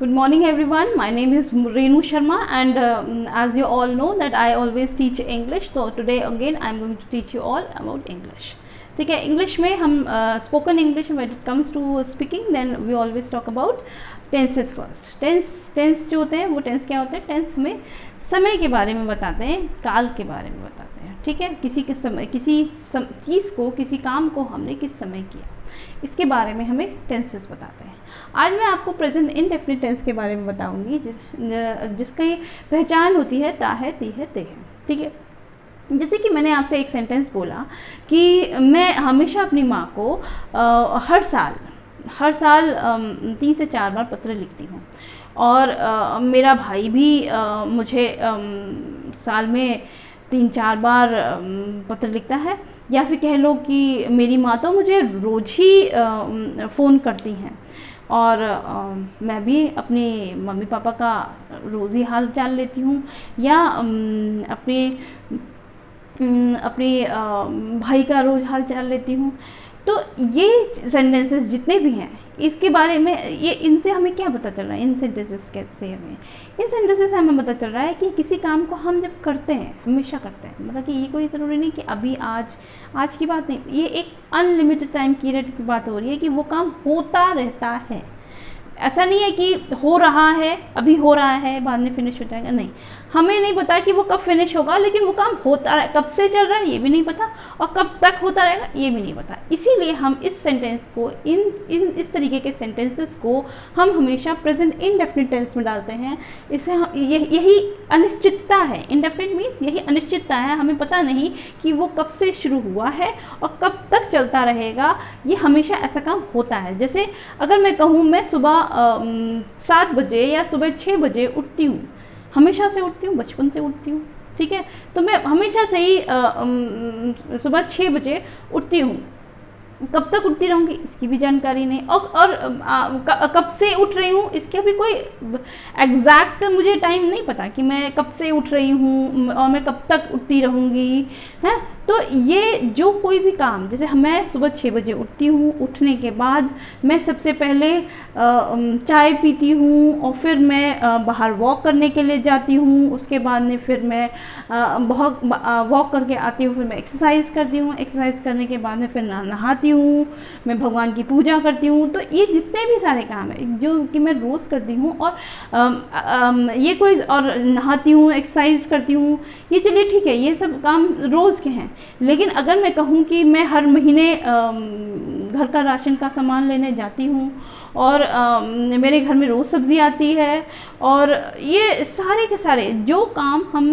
Good morning everyone. My name is Renu Sharma and as you all know that I always teach English. So today again I am going to teach you all about English. ठीक है, English में हम spoken English when it comes to speaking then we always talk about tenses first. Tense जो होते हैं वो tense क्या होते हैं? टेंस हमें समय के बारे में बताते हैं, काल के बारे में बताते हैं. ठीक है, किसी के समय किसी चीज़ को, किसी काम को हमने किस समय किया, इसके बारे में हमें टेंसेस बताते हैं. आज मैं आपको प्रेजेंट इंडेफिनिट टेंस के बारे में बताऊंगी जिसकी पहचान होती है ता है, ती है, ते है. ठीक है, जैसे कि मैंने आपसे एक सेंटेंस बोला कि मैं हमेशा अपनी माँ को हर साल 3 से 4 बार पत्र लिखती हूँ और मेरा भाई भी मुझे साल में 3-4 बार पत्र लिखता है. या फिर कह लो कि मेरी माँ तो मुझे रोज़ ही फ़ोन करती हैं और मैं भी अपने मम्मी पापा का रोज़ ही हाल चाल लेती हूँ या अपने भाई का रोज़ हाल चाल लेती हूँ. तो ये सेंटेंसेस जितने भी हैं इसके बारे में ये इनसे हमें क्या पता चल रहा है? इन सेंटेंसेस से हमें पता चल रहा है कि किसी काम को हम जब करते हैं, हमेशा करते हैं, मतलब कि ये कोई ज़रूरी नहीं कि अभी आज की बात नहीं, ये एक अनलिमिटेड टाइम पीरियड की बात हो रही है कि वो काम होता रहता है. ऐसा नहीं है कि हो रहा है, अभी हो रहा है, बाद में फिनिश हो जाएगा. नहीं, हमें नहीं पता कि वो कब फिनिश होगा, लेकिन वो काम होता है. कब से चल रहा है ये भी नहीं पता और कब तक होता रहेगा ये भी नहीं पता. इसीलिए हम इस सेंटेंस को इस तरीके के सेंटेंसेस को हम हमेशा प्रेजेंट इंडेफिनिट टेंस में डालते हैं. इससे यही अनिश्चितता है. इंडेफिनिट मीन्स यही अनिश्चितता है. हमें पता नहीं कि वो कब से शुरू हुआ है और कब तक चलता रहेगा. ये हमेशा ऐसा काम होता है. जैसे अगर मैं कहूँ मैं सुबह 7 बजे या सुबह 6 बजे उठती हूँ, हमेशा से उठती हूँ, बचपन से उठती हूँ. ठीक है, तो मैं हमेशा से ही सुबह 6 बजे उठती हूँ. कब तक उठती रहूँगी इसकी भी जानकारी नहीं और कब से उठ रही हूँ इसका भी कोई एग्जैक्ट मुझे टाइम नहीं पता कि मैं कब से उठ रही हूँ और मैं कब तक उठती रहूँगी. हैं, तो ये जो कोई भी काम, जैसे मैं सुबह 6 बजे उठती हूँ, उठने के बाद मैं सबसे पहले चाय पीती हूँ और फिर मैं बाहर वॉक करने के लिए जाती हूँ. उसके बाद में फिर मैं वॉक करके आती हूँ, फिर मैं एक्सरसाइज करती हूँ. एक्सरसाइज करने के बाद में फिर नहाती हूँ, मैं भगवान की पूजा करती हूँ. तो ये जितने भी सारे काम हैं जो कि मैं रोज़ करती हूँ और ये कोई और नहाती हूँ, एक्सरसाइज करती हूँ, ये चलिए ठीक है, ये सब काम रोज़ के हैं. लेकिन अगर मैं कहूँ कि मैं हर महीने घर का राशन का सामान लेने जाती हूँ और मेरे घर में रोज़ सब्ज़ी आती है और ये सारे के सारे जो काम हम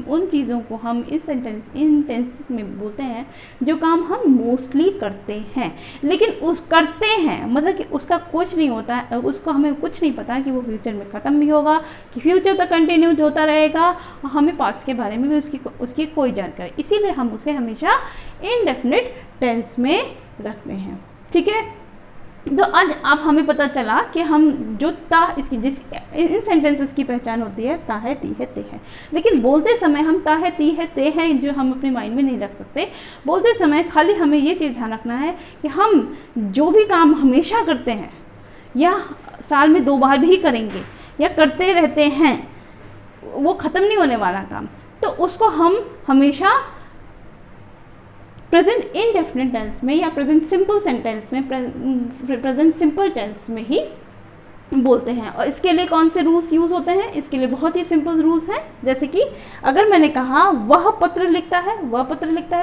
उन चीज़ों को हम इन टेंसेस में बोलते हैं जो काम हम मोस्टली करते हैं. लेकिन करते हैं मतलब कि उसका कुछ नहीं होता है, उसको हमें कुछ नहीं पता कि वो फ्यूचर में ख़त्म भी होगा, कि फ्यूचर तक कंटिन्यू होता रहेगा और हमें पास्ट के बारे में भी उसकी कोई जानकारी. इसीलिए हम उसे हमेशा इनडेफिनिट टेंस में रखते हैं. ठीक है, तो आज अब हमें पता चला कि हम जो इन सेंटेंसेस की पहचान होती है ता है, ती है, ते है. लेकिन बोलते समय हम ता है, ती है, ते है जो हम अपने माइंड में नहीं रख सकते. बोलते समय खाली हमें ये चीज़ ध्यान रखना है कि हम जो भी काम हमेशा करते हैं या साल में 2 बार भी करेंगे या करते रहते हैं, वो ख़त्म नहीं होने वाला काम, तो उसको हम हमेशा प्रेजेंट इंडेफिनिट टेंस में या प्रेजेंट सिंपल सेंटेंस में, प्रेजेंट सिंपल टेंस में ही बोलते हैं. और इसके लिए कौन से रूल्स यूज़ होते हैं? इसके लिए बहुत ही सिंपल रूल्स हैं. जैसे कि अगर मैंने कहा वह पत्र लिखता है,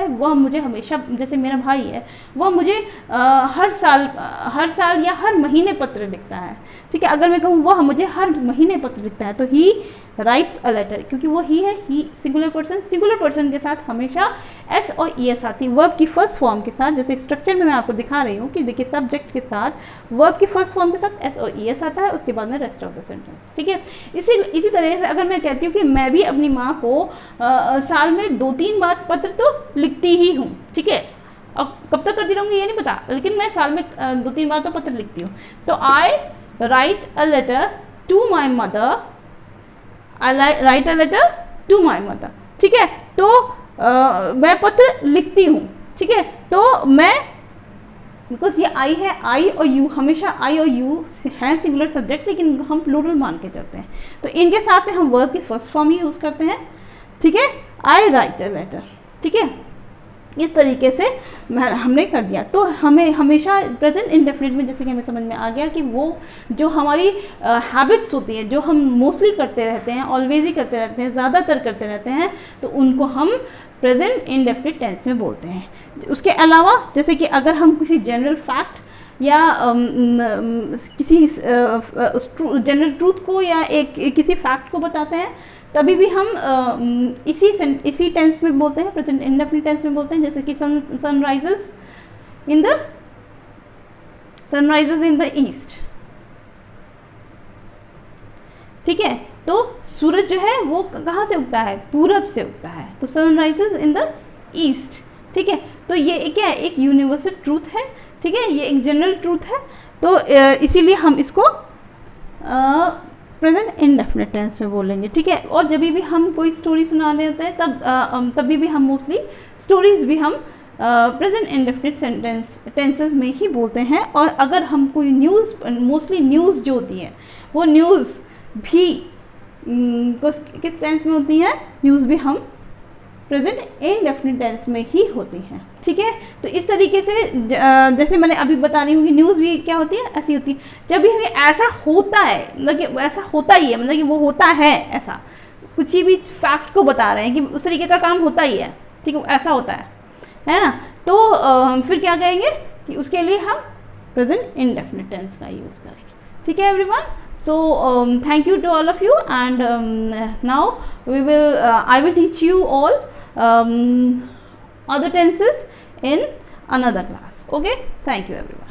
वह मुझे हमेशा, जैसे मेरा भाई है वह मुझे हर साल या हर महीने पत्र लिखता है. ठीक है, अगर मैं कहूँ वह मुझे हर महीने पत्र लिखता है तो ही राइट्स अ लेटर, क्योंकि वो ही है, ही सिंगुलर पर्सन के साथ हमेशा एस और ई एस आती है. वर्ब की फर्स्ट फॉर्म के साथ, जैसे स्ट्रक्चर में मैं आपको दिखा रही हूँ कि देखिए सब्जेक्ट के साथ वर्ब की फर्स्ट फॉर्म के साथ एस और ई एस आता है, उसके बाद में रेस्ट ऑफ द सेंटेंस. ठीक है, इसी तरह से अगर मैं कहती हूँ कि मैं भी अपनी माँ को साल में 2-3 बार पत्र तो लिखती ही हूँ. ठीक है, अब कब तक करती रहूँगी ये नहीं पता, लेकिन मैं साल में 2-3 बार तो पत्र लिखती हूँ. तो I write a letter to my mother, write a letter to my mother. ठीक है, तो मैं पत्र लिखती हूँ. ठीक है, तो मैं बिकॉज ये आई है, आई और यू, हमेशा आई और यू हैं सिंगुलर सब्जेक्ट, लेकिन हम प्लूरल मान के चलते हैं, तो इनके साथ में हम वर्ब की फर्स्ट फॉर्म ही यूज़ करते हैं, ठीक है, आई राइट अ लेटर, ठीक है, इस तरीके से हमने कर दिया। तो हमें हमेशा प्रेजेंट इंडेफिनिट में जैसे कि हमें समझ में आ गया कि वो जो हमारी हैबिट्स होती हैं, जो हम मोस्टली करते रहते हैं, ऑलवेज ही करते रहते हैं, ज़्यादातर करते रहते हैं, तो उनको हम प्रेजेंट इंडेफिनिट टेंस में बोलते हैं। उसके अलावा जैसे कि अगर हम किसी जनरल फैक्ट या किसी जनरल ट्रूथ को या किसी फैक्ट को बताते हैं, तभी भी हम इसी टेंस में बोलते हैं, प्रेजेंट इंडेफिनिट टेंस में बोलते हैं। जैसे कि सनराइजेस इन द ईस्ट, ठीक है, तो सूरज जो है वो कहाँ से उगता है, पूरब से उगता है, तो सनराइजेस इन द ईस्ट, ठीक है। तो ये क्या है, एक यूनिवर्सल ट्रूथ है, ठीक है, ये एक जनरल ट्रूथ है, तो इसीलिए हम इसको प्रेजेंट इंडेफिनिट टेंस में बोलेंगे, ठीक है। और जब भी हम कोई स्टोरी सुनाने होते हैं तभी भी हम मोस्टली स्टोरीज भी हम प्रेजेंट इंडेफिनिट टेंसेस में ही बोलते हैं। और अगर हम कोई न्यूज़, मोस्टली न्यूज़ जो होती है वो न्यूज़ भी किस टेंस में होती है, न्यूज़ भी हम प्रेजेंट इंडेफिनिट टेंस में ही होती हैं, ठीक है। तो इस तरीके से जैसे मैंने अभी बता रही हूँ कि न्यूज़ भी क्या होती है, ऐसी होती है जब भी हमें ऐसा होता है, मतलब कि ऐसा होता ही है, मतलब कि वो होता है, ऐसा कुछ भी फैक्ट को बता रहे हैं कि उस तरीके का काम होता ही है, ठीक है, ऐसा होता है ना, तो हम फिर क्या कहेंगे कि उसके लिए हम प्रेजेंट इंडेफिनिट टेंस का यूज़ करेंगे, ठीक है everyone. So thank you to all of you, and now I will teach you all other tenses in another class. Okay, thank you everyone.